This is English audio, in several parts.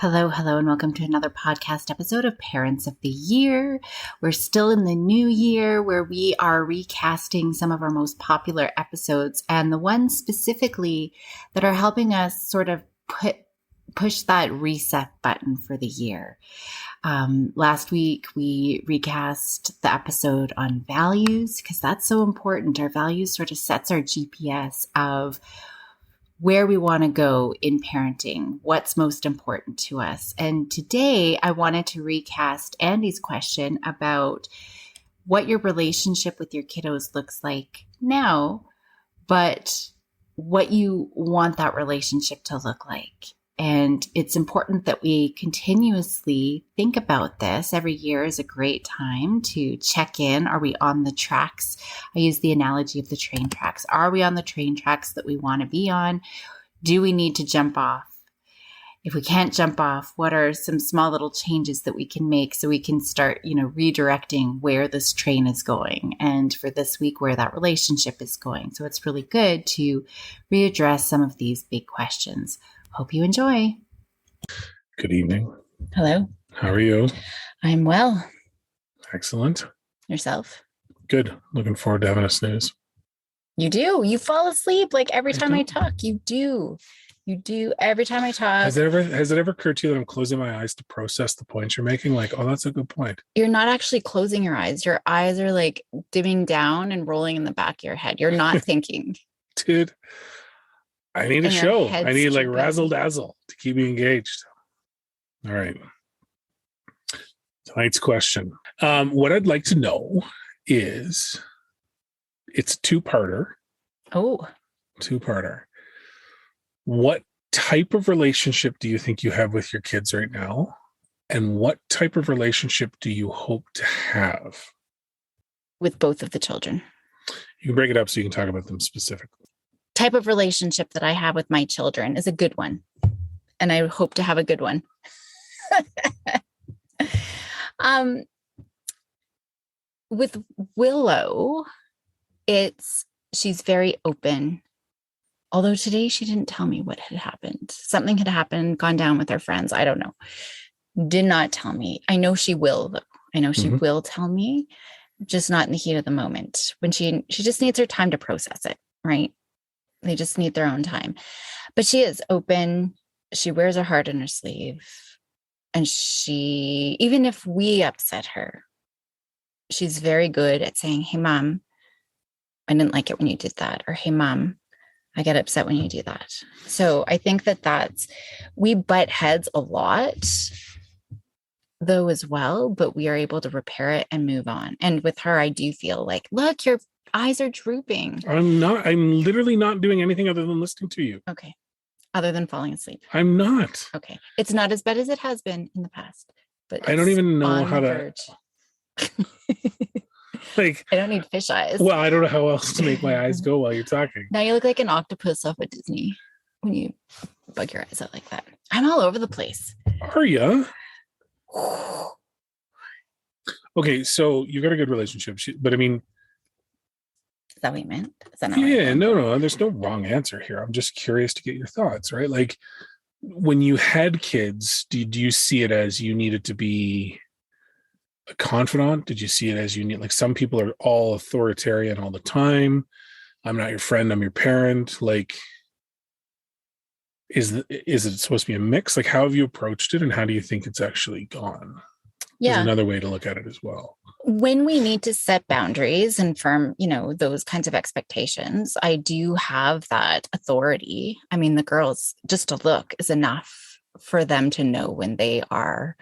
Hello, hello, and welcome to another podcast episode of Parents of the Year. We're still in the new year where we are recasting some of our most popular episodes and the ones specifically that are helping us sort of push that reset button for the year. Last week, we recast the episode on values because that's so important. Our values sort of sets our GPS of where we want to go in parenting, what's most important to us. And today I wanted to recast Andy's question about what your relationship with your kiddos looks like now, but what you want that relationship to look like. And it's important that we continuously think about this. Every year is a great time to check in. Are we on the tracks? I use the analogy of the train tracks. Are we on the train tracks that we want to be on? Do we need to jump off? If we can't jump off, what are some small little changes that we can make so we can start, redirecting where this train is going? And for this week, where that relationship is going. So it's really good to readdress some of these big questions. Hope you enjoy. Good evening. Hello. How are you? I'm well. Excellent. Yourself? Good. Looking forward to having a snooze. You do. You fall asleep like every time I talk. You do. You do every time I talk. Has it ever occurred to you that I'm closing my eyes to process the points you're making? Like, oh, that's a good point. You're not actually closing your eyes. Your eyes are like dimming down and rolling in the back of your head. You're not thinking. Dude, I need a show. I need like razzle dazzle to keep me engaged. All right. Tonight's question. What I'd like to know is, it's a two-parter. Oh. Two-parter. What type of relationship do you think you have with your kids right now? And what type of relationship do you hope to have? With both of the children. You can break it up so you can talk about them specifically. Type of relationship that I have with my children is a good one. And I hope to have a good one. With Willow, she's very open. Although today she didn't tell me what had happened. Something had happened, gone down with her friends. I don't know. Did not tell me. I know she will, though. I know she will tell me, just not in the heat of the moment. When she just needs her time to process it, right? They just need their own time. But she is open. She wears her heart on her sleeve. And even if we upset her, she's very good at saying, "Hey, Mom, I didn't like it when you did that." Or, "Hey, Mom, I get upset when you do that." So I think we butt heads a lot, though, as well, but we are able to repair it and move on. And with her, I do feel like, look, your eyes are drooping. I'm literally not doing anything other than listening to you. Okay. Other than falling asleep. I'm not. Okay. It's not as bad as it has been in the past, but I don't even know how to. Like, I don't need fish eyes. Well, I don't know how else to make my eyes go while you're talking. Now you look like an octopus off of Disney when you bug your eyes out like that. I'm all over the place. Are you? Okay, so you got a good relationship, but I mean, is that what you meant? Is that not yeah, no. There's no wrong answer here. I'm just curious to get your thoughts, right? Like, when you had kids, did you see it as you needed to be a confidant? Did you see it as you need, like, some people are all authoritarian all the time? I'm not your friend, I'm your parent. Like, is it supposed to be a mix? Like, how have you approached it, and how do you think it's actually gone? Yeah. There's another way to look at it as well. When we need to set boundaries and firm, those kinds of expectations, I do have that authority. I mean, the girls, just a look is enough for them to know when they are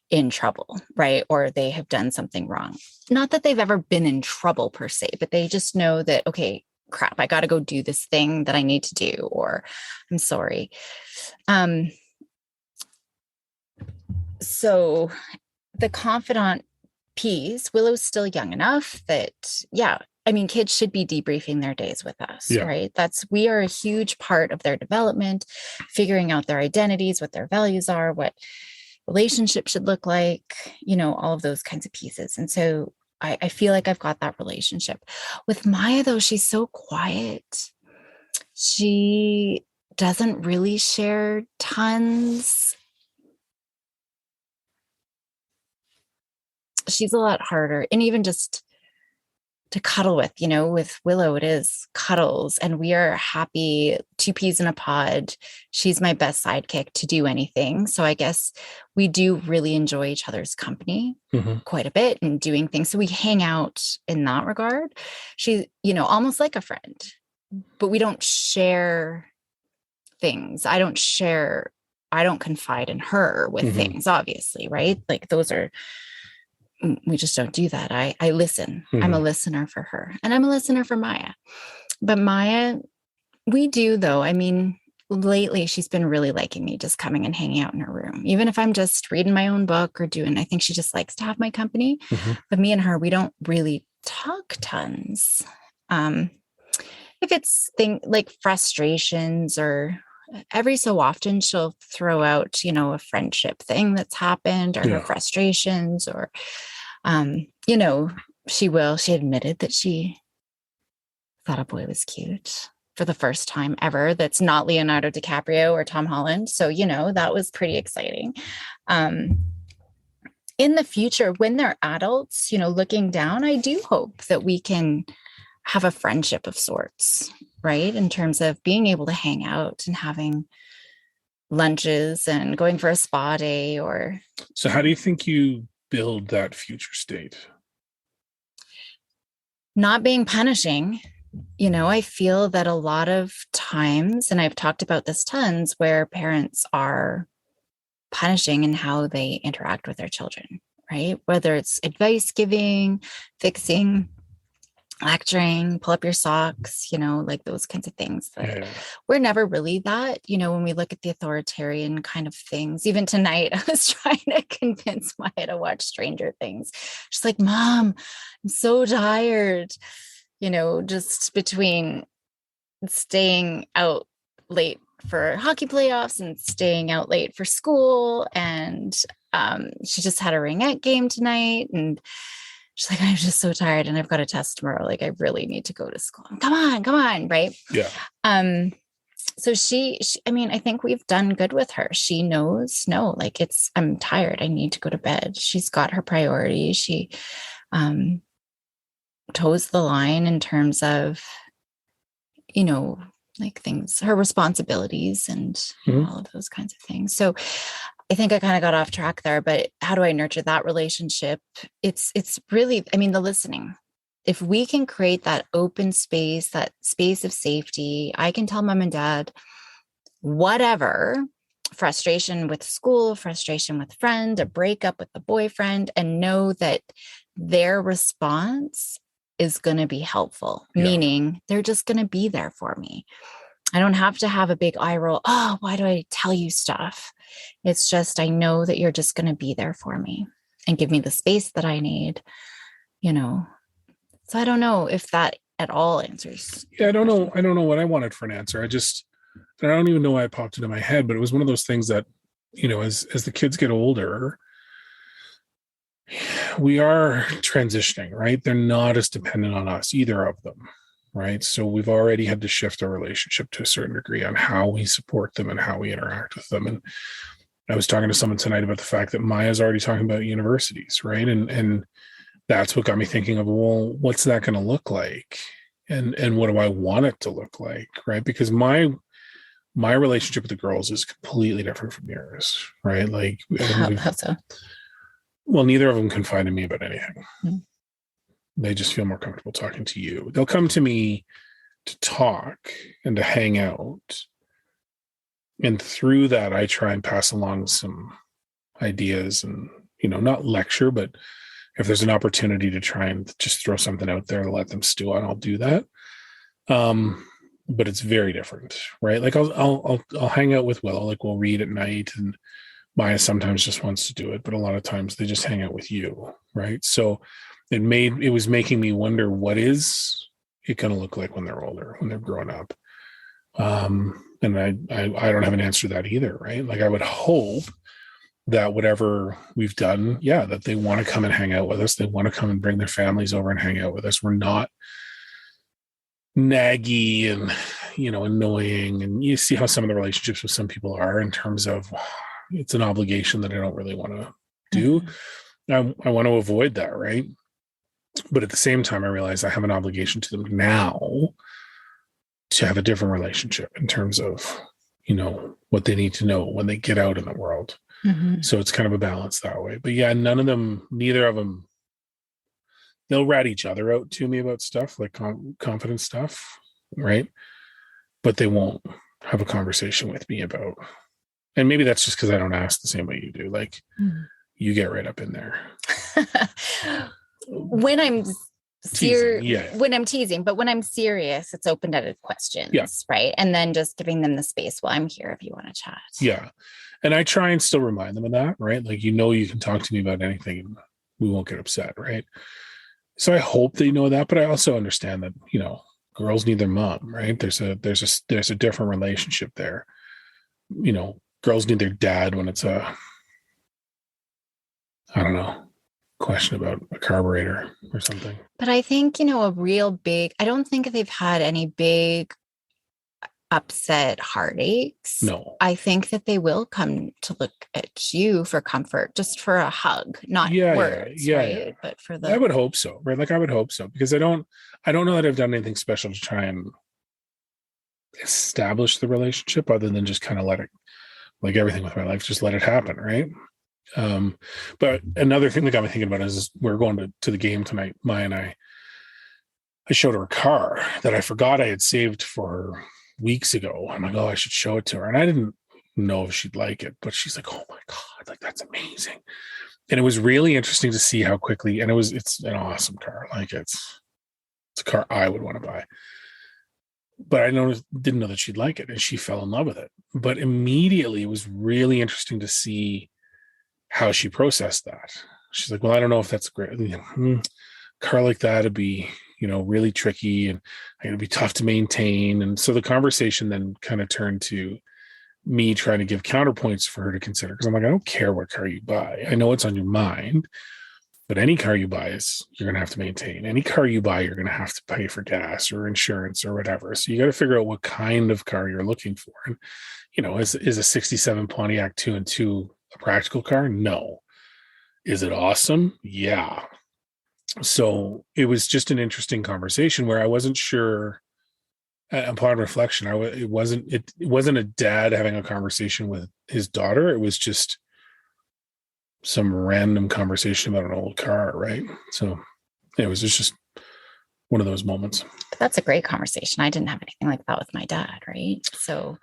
in trouble, right? Or they have done something wrong. Not that they've ever been in trouble per se, but they just know that, okay, crap, I got to go do this thing that I need to do, or I'm sorry. So the confidant piece, Willow's still young enough that, kids should be debriefing their days with us, right? We are a huge part of their development, figuring out their identities, what their values are, what relationship should look like, all of those kinds of pieces. And so I feel like I've got that relationship. With Maya, though, she's so quiet. She doesn't really share tons. she's a lot harder. And even just to cuddle with, with Willow, it is cuddles, and we are happy, two peas in a pod. She's my best sidekick to do anything. So I guess we do really enjoy each other's company quite a bit and doing things. So we hang out in that regard. She, almost like a friend, but we don't share things. I don't confide in her with things, obviously, right? Like we just don't do that. I listen. I'm a listener for her, and I'm a listener for Maya. But Maya, we do though. I mean, lately she's been really liking me just coming and hanging out in her room. Even if I'm just reading my own book or I think she just likes to have my company. But me and her, we don't really talk tons. If it's like frustrations, or every so often she'll throw out, a friendship thing that's happened, or her frustrations, or she admitted that she thought a boy was cute for the first time ever. That's not Leonardo DiCaprio or Tom Holland. So, that was pretty exciting. In the future, when they're adults, looking down, I do hope that we can have a friendship of sorts, right? In terms of being able to hang out and having lunches and going for a spa day. Or so how do you think you build that future state? Not being punishing. I feel that a lot of times, and I've talked about this tons, where parents are punishing in how they interact with their children, right? Whether it's advice giving, fixing, lecturing, pull up your socks, like those kinds of things that we're never really that, when we look at the authoritarian kind of things. Even tonight, I was trying to convince Maya to watch Stranger Things. She's like, Mom, I'm so tired, just between staying out late for hockey playoffs and staying out late for school. And she just had a ringette game tonight, and she's like, I'm just so tired, and I've got a test tomorrow. Like, I really need to go to school. Come on. Right. Yeah. So she, I mean, I think we've done good with her. She knows, no, like I'm tired. I need to go to bed. She's got her priorities. She, toes the line in terms of, like things, her responsibilities, and all of those kinds of things. So I think I kind of got off track there, but how do I nurture that relationship? It's really, I mean, the listening. If we can create that open space, that space of safety, I can tell mom and dad whatever, frustration with school, frustration with friend, a breakup with the boyfriend, and know that their response is going to be helpful, meaning they're just going to be there for me. I don't have to have a big eye roll. Oh, why do I tell you stuff? It's just, I know that you're just going to be there for me and give me the space that I need, So I don't know if that at all answers. Yeah, I don't know. I don't know what I wanted for an answer. I don't even know why it popped into my head, but it was one of those things that, as the kids get older, we are transitioning, right? They're not as dependent on us, either of them, right? So we've already had to shift our relationship to a certain degree on how we support them and how we interact with them. And I was talking to someone tonight about the fact that Maya's already talking about universities, right? And that's what got me thinking of, well, what's that going to look like? And what do I want it to look like, right? Because my relationship with the girls is completely different from yours, right? Like, how so? Well, neither of them confide in me about anything. Mm-hmm. They just feel more comfortable talking to you. They'll come to me to talk and to hang out. And through that, I try and pass along some ideas and, not lecture, but if there's an opportunity to try and just throw something out there and let them stew on, I'll do that. But it's very different, right? Like I'll hang out with Willow, like we'll read at night, and Maya sometimes just wants to do it, but a lot of times they just hang out with you, right? So it was making me wonder, what is it going to look like when they're older, when they're grown up? And I don't have an answer to that either, right? Like I would hope that whatever we've done, that they want to come and hang out with us. They want to come and bring their families over and hang out with us. We're not naggy and, annoying. And you see how some of the relationships with some people are in terms of, it's an obligation that I don't really want to do. I want to avoid that, right? But at the same time, I realize I have an obligation to them now to have a different relationship in terms of, what they need to know when they get out in the world. Mm-hmm. So it's kind of a balance that way. But yeah, neither of them, they'll rat each other out to me about stuff like confidence stuff, right? But they won't have a conversation with me about, and maybe that's just because I don't ask the same way you do. Like, you get right up in there. When I'm teasing, when I'm teasing, but when I'm serious, it's open-ended questions, right? And then just giving them the space. Well, I'm here if you want to chat. Yeah. And I try and still remind them of that, right? Like, you can talk to me about anything and we won't get upset, right? So I hope they know that, but I also understand that, girls need their mom, right? There's a different relationship there. Girls need their dad when it's I don't know, question about a carburetor or something. But I think, I don't think they've had any big upset heartaches. No. I think that they will come to look at you for comfort, just for a hug, not words, right? Yeah. But for I would hope so, right? Like, I would hope so, because I don't know that I've done anything special to try and establish the relationship other than just kind of let it, like everything with my life, just let it happen, right? But another thing that got me thinking about is we're going to the game tonight. Maya and I showed her a car that I forgot I had saved for her weeks ago. I'm like, oh, I should show it to her. And I didn't know if she'd like it, but she's like, oh my God, like, that's amazing. And it was really interesting to see how quickly, and it's an awesome car. Like, it's a car I would want to buy. But I didn't know that she'd like it, and she fell in love with it. But immediately it was really interesting to see how she processed that. She's like, well, I don't know if that's great. Car like that would be, really tricky, and it'd be tough to maintain. And so the conversation then kind of turned to me trying to give counterpoints for her to consider. Because I'm like, I don't care what car you buy. I know it's on your mind, but any car you buy you're going to have to maintain. Any car you buy, you're going to have to pay for gas or insurance or whatever. So you got to figure out what kind of car you're looking for. And, is a 67 Pontiac 2.2 a practical car? No. Is it awesome? Yeah. So it was just an interesting conversation where I wasn't sure. Upon reflection, it wasn't a dad having a conversation with his daughter. It was just some random conversation about an old car, right? So it was just one of those moments. That's a great conversation. I didn't have anything like that with my dad, right? So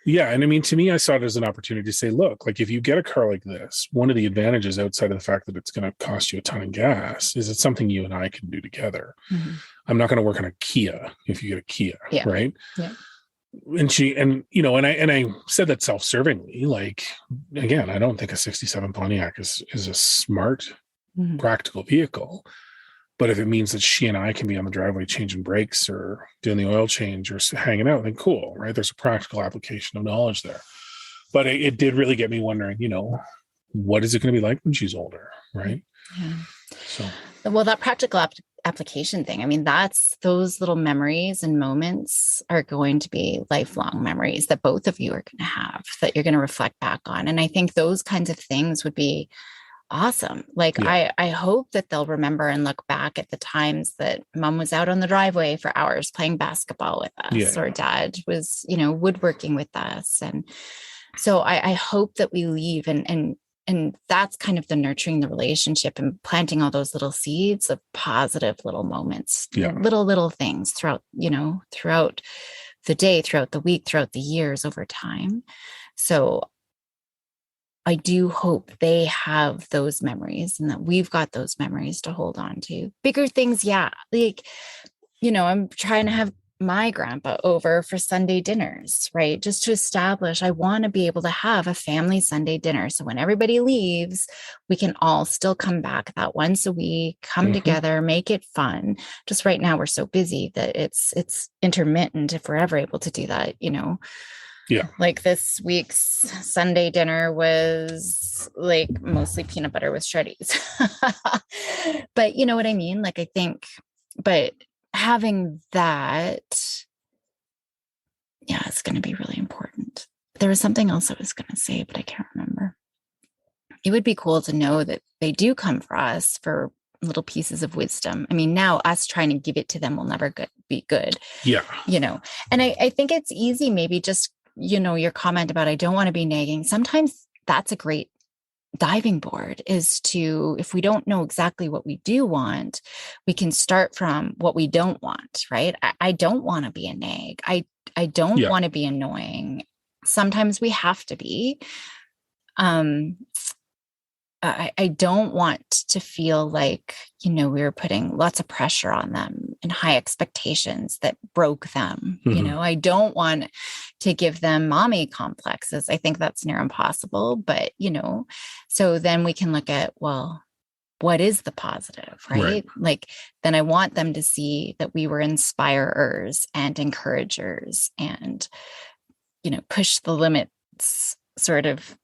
yeah, and I mean, to me, I saw it as an opportunity to say, look, like, if you get a car like this, one of the advantages outside of the fact that it's going to cost you a ton of gas is it's something you and I can do together. Mm-hmm. I'm not going to work on a Kia if you get a Kia, right? Yeah. And I said that self-servingly. Like, again, I don't think a 67 Pontiac is a smart, practical vehicle. But if it means that she and I can be on the driveway changing brakes or doing the oil change or hanging out, then cool, right? There's a practical application of knowledge there. But it did really get me wondering, what is it going to be like when she's older, right? Yeah. So, well, that practical application thing, I mean, those little memories and moments are going to be lifelong memories that both of you are going to have, that you're going to reflect back on. And I think those kinds of things would be awesome. Like, yeah. I hope that they'll remember and look back at the times that mom was out on the driveway for hours playing basketball with us, or dad was, woodworking with us. And so I hope that we leave and that's kind of the nurturing the relationship and planting all those little seeds of positive little moments, little things throughout the day, throughout the week, throughout the years, over time. So I do hope they have those memories and that we've got those memories to hold on to. Bigger things, yeah. Like, I'm trying to have my grandpa over for Sunday dinners, right? Just to establish, I want to be able to have a family Sunday dinner. So when everybody leaves, we can all still come back that once a week, come together, make it fun. Just right now, we're so busy that it's intermittent if we're ever able to do that, Yeah. Like this week's Sunday dinner was like mostly peanut butter with shreddies. But you know what I mean? Like, I think, but having that, it's going to be really important. There was something else I was going to say, but I can't remember. it would be cool to know that they do come for us for little pieces of wisdom. I mean, now us trying to give it to them will never be good. Yeah. And I think it's easy, maybe just, your comment about, I don't want to be nagging. Sometimes that's a great diving board, is to, if we don't know exactly what we do want, we can start from what we don't want, right? I don't want to be a nag. I don't want to be annoying. Sometimes we have to be. I don't want to feel like, we were putting lots of pressure on them and high expectations that broke them. Mm-hmm. I don't want to give them mommy complexes. I think that's near impossible, but, so then we can look at, well, what is the positive, right? Like, then I want them to see that we were inspirers and encouragers and, push the limits sort of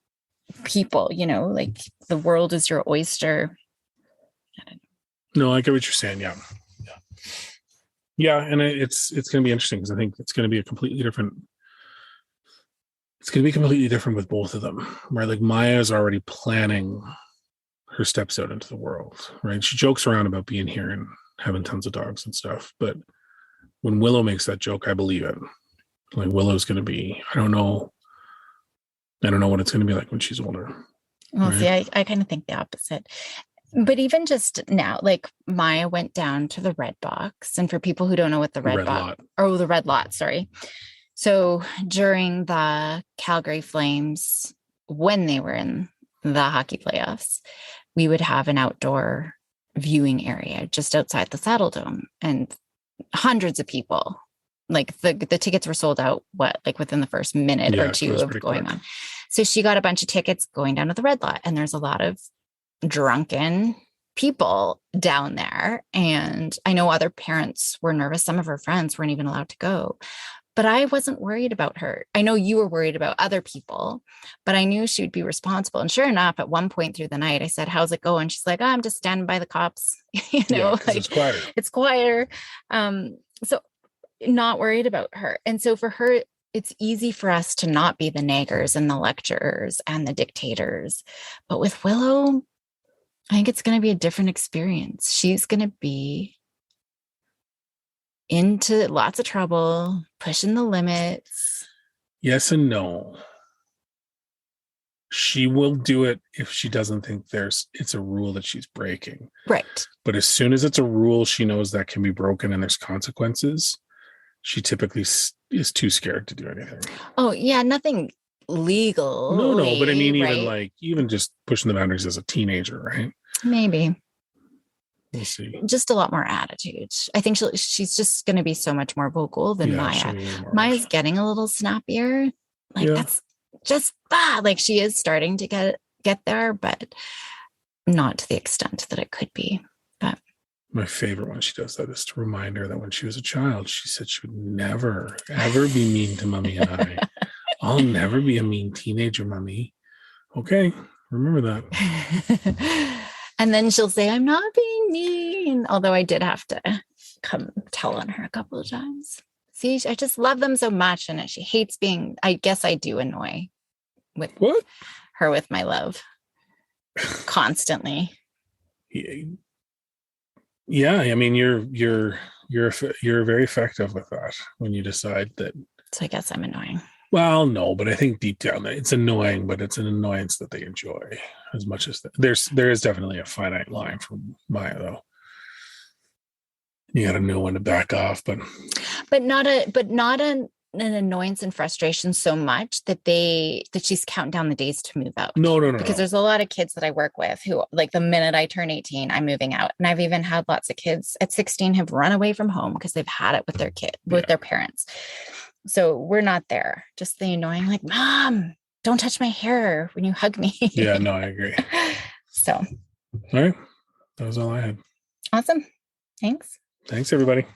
people, like the world is your oyster. No, I get what you're saying. Yeah. And it's going to be interesting, because I think it's going to be completely different with both of them, right? Like, Maya's already planning her steps out into the world, right? She jokes around about being here and having tons of dogs and stuff, but when Willow makes that joke, I believe it. Like, Willow's going to be, I don't know what it's going to be like when she's older. Well, right? See, I kind of think the opposite. But even just now, like, Maya went down to the red box. And for people who don't know what the red lot, sorry. So during the Calgary Flames, when they were in the hockey playoffs, we would have an outdoor viewing area just outside the Saddle Dome, and hundreds of people. Like, the tickets were sold out, within the first minute or two of going on. So she got a bunch of tickets going down to the red lot, and there's a lot of drunken people down there. And I know other parents were nervous. Some of her friends weren't even allowed to go, but I wasn't worried about her. I know you were worried about other people, but I knew she would be responsible. And sure enough, at one point through the night, I said, "How's it going?" She's like, "Oh, I'm just standing by the cops." It's quieter. It's quieter. So not worried about her. And so for her, it's easy for us to not be the naggers and the lecturers and the dictators. But with Willow, I think it's going to be a different experience. She's going to be into lots of trouble, pushing the limits. Yes and no. She will do it if she doesn't think it's a rule that she's breaking. Right. But as soon as it's a rule she knows that can be broken and there's consequences, she typically is too scared to do anything. Oh, yeah. Nothing legal. No. But I mean, right? even just pushing the boundaries as a teenager, right? Maybe. We'll see. Just a lot more attitude. I think she's just going to be so much more vocal than Maya. Maya's getting a little snappier. That's just like, she is starting to get there, but not to the extent that it could be. But my favorite when she does that is to remind her that when she was a child, she said she would never, ever be mean to Mommy and I. I'll never be a mean teenager, Mommy. Okay, remember that. And then she'll say, "I'm not being mean." Although I did have to come tell on her a couple of times. See, I just love them so much. And she hates being, I guess I do annoy with her with my love constantly. Yeah, I mean, you're very effective with that when you decide that. So I guess I'm annoying. Well, no, but I think deep down it's annoying, but it's an annoyance that they enjoy as much as there is definitely a finite line for Maya, though. You got to know when to back off, but not an annoyance and frustration so much that she's counting down the days to move out. No. Because there's a lot of kids that I work with who, like, the minute I turn 18, I'm moving out. And I've even had lots of kids at 16 have run away from home because they've had it with their with their parents. So we're not there. Just the annoying, like, "Mom, don't touch my hair when you hug me." Yeah, no, I agree. So. All right. That was all I had. Awesome. Thanks. Thanks, everybody.